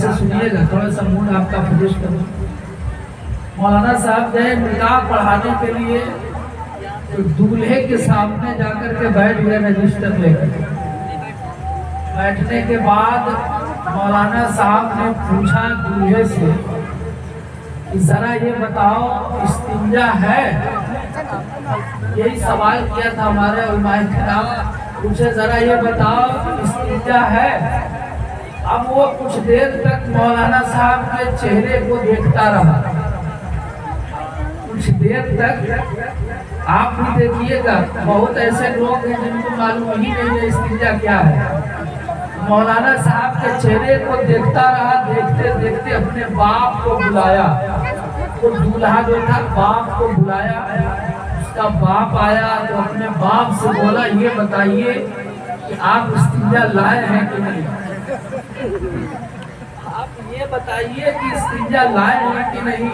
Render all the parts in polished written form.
سے سنیے گا، تھوڑا سا موڈ آپ کا فریش کروں۔ مولانا صاحب گئے نکاح پڑھانے کے لیے، تو دولہے کے سامنے جا کر کے بیٹھ گئے رجسٹر لے کر۔ بیٹھنے کے بعد مولانا صاحب نے پوچھا دولہے سے کہ ذرا یہ بتاؤ استنجا ہے؟ یہی سوال کیا تھا ہمارے علماء کرام، پوچھے ذرا یہ بتاؤ استنجا ہے؟ اب وہ کچھ دیر تک مولانا صاحب کے چہرے کو دیکھتا رہا، کچھ دیر تک۔ آپ بھی دیکھیے گا بہت ایسے لوگ ہیں جن کو معلوم ہی نہیں ہے استنجا کیا ہے۔ مولانا صاحب کے چہرے کو دیکھتا رہا، دیکھتے دیکھتے اپنے باپ کو بلایا، وہ دولہا جو تھا باپ کو بلایا۔ اس کا باپ آیا تو اپنے باپ سے بولا یہ بتائیے کہ آپ استنجا لائے ہیں کہ نہیں؟ آپ یہ بتائیے کہ استنجا لائے ہیں کہ نہیں؟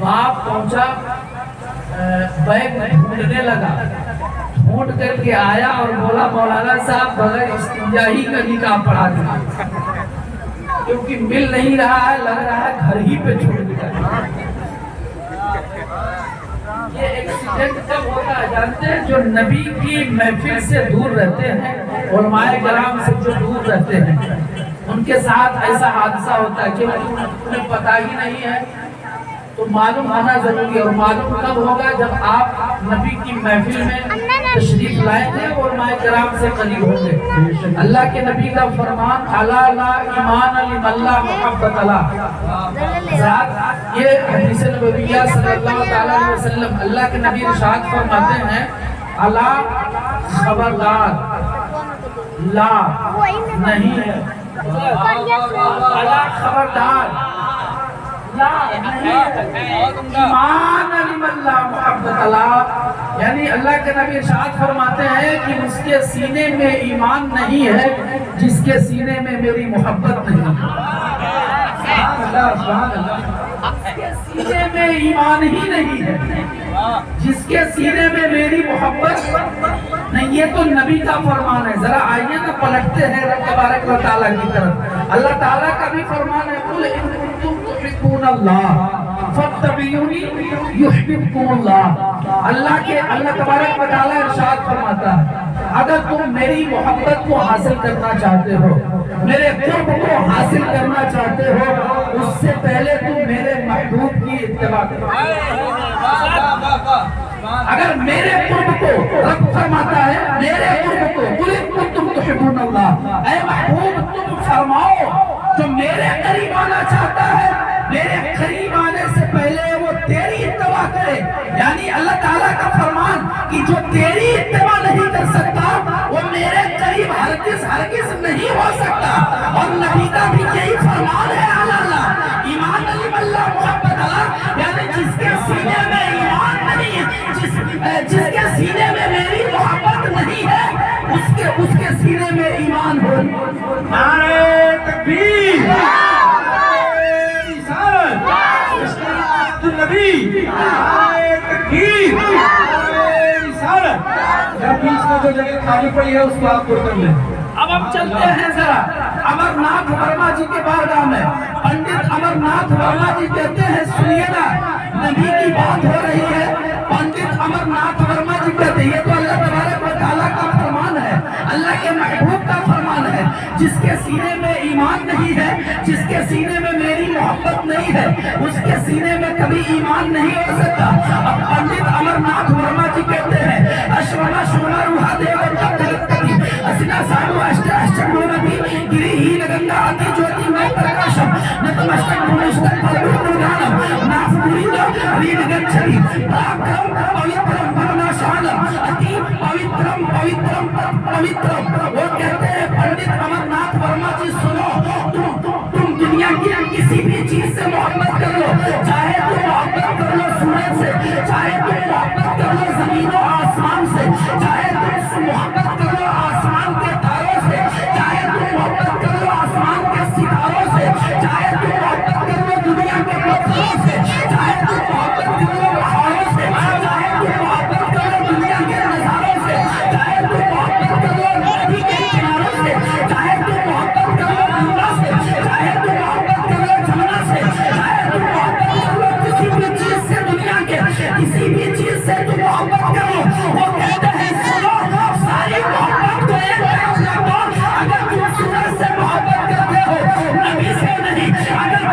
باپ پہنچا، بیگ ڈھونڈنے لگا، ڈھونڈ کر کے آیا اور بولا مولانا صاحب بغیر استنجا ہی کا نکاح پڑھا دیا، کیونکہ مل نہیں رہا ہے، لگ رہا ہے گھر ہی پہ چھوڑ دیا۔ یہ ایکسیڈنٹ کب ہوتا ہے جانتے ہیں؟ جو نبی کی محفل سے دور رہتے ہیں، علماء کرام سے جو دور رہتے ہیں، ان کے ساتھ ایسا حادثہ ہوتا ہے کہ انہیں پتہ ہی نہیں ہے، تو معلوم ہونا ضروری ہے۔ اور معلوم کب ہوگا؟ جب آپ نبی کی محفل میں تشریف لائیں گے اور علماء کرام سے قریب ہوں گے۔ اللہ کے نبی کا فرمان الا لا ایمان لمن لا محبت له، یہ حدیث نبویہ صلی اللہ علیہ وسلم، اللہ کے نبی ارشاد فرماتے ہیں الا خبردار، لا نہیں ہے، الا خبردار ایمان لمن لا محبت له، یعنی اللہ کے نبی ارشاد فرماتے ہیں کہ اس کے سینے میں ایمان نہیں ہے جس کے سینے میں میری محبت نہیں ہے۔ جس کے سینے میں ایمان ہی نہیں ہے، جس کے سینے میں میری محبت نہیں، یہ تو نبی کا فرمان ہے۔ ذرا آئیے نا پلٹتے ہیں رب تبارک و تعالیٰ کی طرف۔ اللہ تعالیٰ کا بھی فرمان ہے قل ان کنتم تحبون اللہ فاتبعونی یحببکم اللہ۔ اللہ تبارک و تعالیٰ ارشاد فرماتا ہے اگر تم میری محبت کو حاصل کرنا چاہتے ہو، میرے قرب کو حاصل کرنا چاہتے ہو، اس سے پہلے تم میرے محبوب کی اتباع کرو۔ اگر میرے قرب کو، رب فرماتا ہے میرے قرب کو، قل ان کنتم تحبون اللہ، اے محبوب تم فرماؤ جو میرے قریب آنا چاہتا ہے، میرے قریب آنے سے پہلے وہ تیری اتباع کرے۔ یعنی اللہ تعالیٰ کا فرمان کہ جو تیری اتباع نہیں کر سکتا وہ میرے قریب ہرگز نہیں ہو سکتا۔ اور نبی کا بھی یہی فرمان ہے اللہ ایمان لمن لا محبت له، یعنی جس کے سینے میں ایمان نہیں ہے، جس کے سینے میں میری محبت نہیں ہے، اس کے سینے میں ایمان ہو۔ نعرہ تکبیر، بیچ میں جو جگہ خالی پڑی ہے اس کو آپ پر کر لیں۔ اب ہم چلتے ہیں ذرا امر ناتھ ورما جی کے بارگاہ میں۔ پنڈت امر ناتھ ورما جی کہتے ہیں سنیے نا، نبی کی بات ہو رہی ہے، پنڈت امر ناتھ ورما جی کہتے ہیں یہ تو اللہ تبارک و تعالیٰ کا فرمان ہے، اللہ کے محبوب کا فرمان ہے، جس کے سینے میں ایمان نہیں ہے، جس کے سینے میں میری محبت نہیں ہے، اس کے سینے میں کبھی ایمان نہیں ہو سکتا۔ اب پنڈت امر ناتھ ورما جی کہتے ہیں اشونا شونا روحا دیو تکتی اسنا سانو اشٹ اشٹمونتی گری ہی نگنگا آتی جوتی میں پرکاشم نتم اشتک منشتک پرکور گانم ناف موریدو ری نگن چلی پاکرم پویترم پرنا شانم اتی پویترم پویترم پویترم۔ وہ کہتے ہیں پنڈت امر ناتھ ورما جی سنو، تم دنیا کی کسی بھی چیز سے محبت کر لو، چاہے تم محبت کر لو سورج سے، چاہے تم محبت کر لو زمین و آسمان سے، چاہے تم محبت کر لو آسمان کے تاروں سے، چاہے تم محبت کر لو آسمان کے ستاروں سے، چاہے تم محبت کر لو دنیا کے پتھروں سے، چاہے تم محبت کر لو پہاڑوں سے، چاہے تم محبت کر لو دنیا کے نظاروں سے، چاہے تم محبت کر لو ندی کے کناروں سے، چاہے تم محبت کر لو گنگا سے، چاہے تم محبت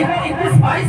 21-22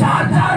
4-4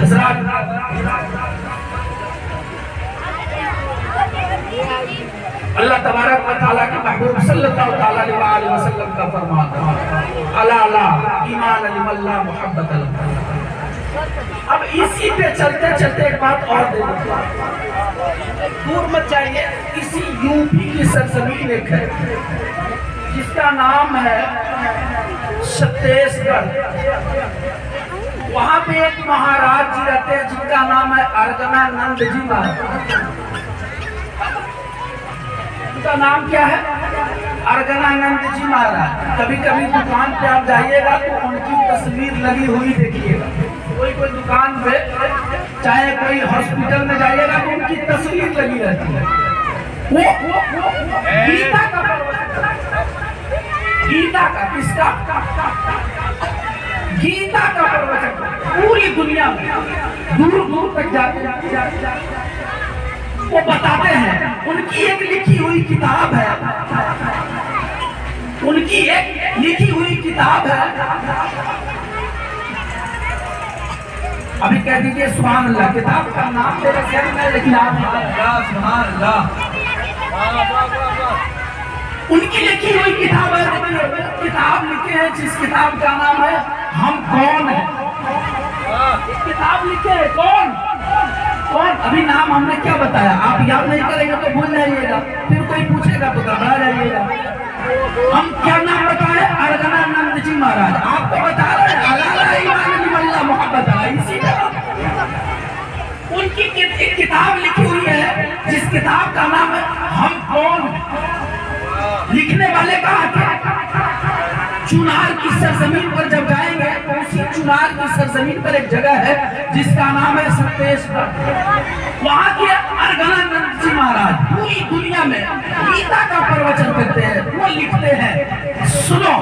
حضرات اللہ تبارک و تعالیٰ کے محبوب صلی اللہ علیہ وآلہ وسلم کا فرمان الا لا ایمان لمن لا محبت له۔ اب اسی پہ چلتے چلتے ایک بات اور دے دوں، دور مت جائیے، اسی یو پی کی سرزمین ایک ہے جس کا نام ہے چھتیس گڑھ، وہاں پہ ایک مہاراج جی رہتے ہیں جن کا نام ہے ارگنانند جی مہاراج۔ ان کا نام کیا ہے؟ ارگنانند جی مہاراج۔ کبھی کبھی دکان پہ آپ جائیے گا تو ان کی تصویر لگی ہوئی دیکھیے گا، کوئی دکان پہ چاہے کوئی ہاسپٹل میں جائیے گا تو ان کی تصویر لگی رہتی ہے۔ گیتا کا گیتا کا کس کا؟ گیتا کا پروچن پوری دنیا میں دور دور تک جاتے ہیں، وہ بتاتے ہیں، ان کی ایک لکھی ہوئی کتاب ہے، ان کی ایک لکھی ہوئی کتاب ہے۔ ابھی کہہ دیجئے سبحان اللہ، کتاب کا نام میرے ذہن میں لیکن آپ سبحان اللہ، ان کی لکھی ہوئی کتاب ہے، کتاب لکھے ہیں جس کتاب کا نام ہے ہم کون ہیں۔ کتاب لکھے ہیں کون؟ ابھی نام ہم نے کیا بتایا، آپ یاد نہیں کریں گے تو بھول جائیے گا، پھر کوئی پوچھے گا تو گھبرا جائیے گا۔ ہم کیا نام بتائے؟ ارگنانند جی مہاراج۔ آپ کو بتا رہے ہیں الا لا ایمان لمن لا محبت له، اسی طرح ان کی ایک کتاب لکھی ہوئی ہے جس کتاب کا نام ہے ہم کون ہیں۔ لکھنے والے کہا چنار کی سرزمین پر جب جائیں گے تو اسی چنار کی سرزمین پر ایک جگہ ہے جس کا نام ہے چھتیس گڑھ، وہاں کے ارگنانند جی مہاراج پوری دنیا میں گیتا کا پروچن کرتے ہیں۔ وہ لکھتے ہیں، سنو،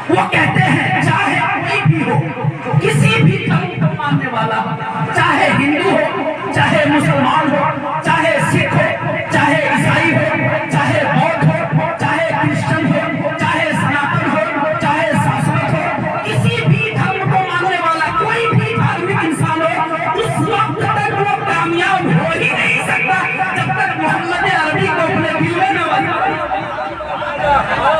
وہ کہتے ہیں چاہے کوئی بھی ہو، کسی بھی دھرم کو ماننے والا، چاہے ہندو ہو، چاہے مسلمان ہو، چاہے سکھ ہو، چاہے عیسائی ہو، چاہے بودھ ہو، چاہے کرسچن ہو، چاہے سناتن ہو، چاہے سنسکرت ہو، کسی بھی دھرم کو ماننے والا کوئی بھی دھارمک انسان ہو، اس وقت تک وہ کامیاب ہو ہی نہیں سکتا جب تک محمد عربی کو اپنے دل میں نہ بسالے۔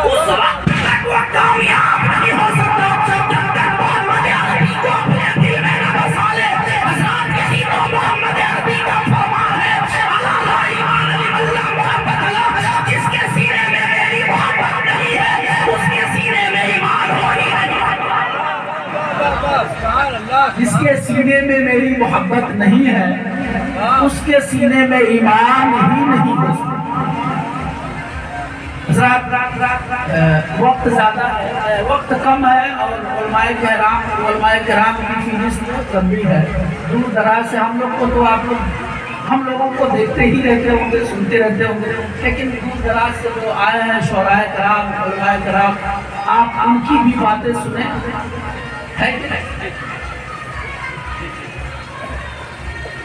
اس وقت تک وہ کامیاب نہیں ہو سکتا جب تک محمد عربی کو اپنے دل میں نہ بسالے۔ حضرات یہی تو محمد عربی کا فرمان ہے، الا لا ایمان لمن لا محبت له، جس کے سینے میں میری محبت نہیں ہے اس کے سینے میں ایمان ہو ہی نہیں۔ جس کے سینے میں میری محبت نہیں ہے اس کے سینے میں ایمان ہی نہیں ہو سکتا۔ وقت زیادہ ہے، وقت کم ہے اور علماء کرام کی فہرست لمبی ہے، دور دراز سے ہم لوگ کو تو آپ لوگ ہم لوگوں کو دیکھتے ہی رہتے ہوں گے، سنتے رہتے ہوں گے، لیکن دور دراز سے جو آئے ہیں شعراء کرام، علماء کرام، آپ ان کی بھی باتیں سنیں، ہے کہ نہیں؟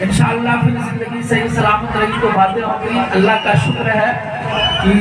انشاءاللہ پھر زندگی صحیح سلامت رہی تو باتیں ہوں گی۔ اللہ کا شکر ہے کہ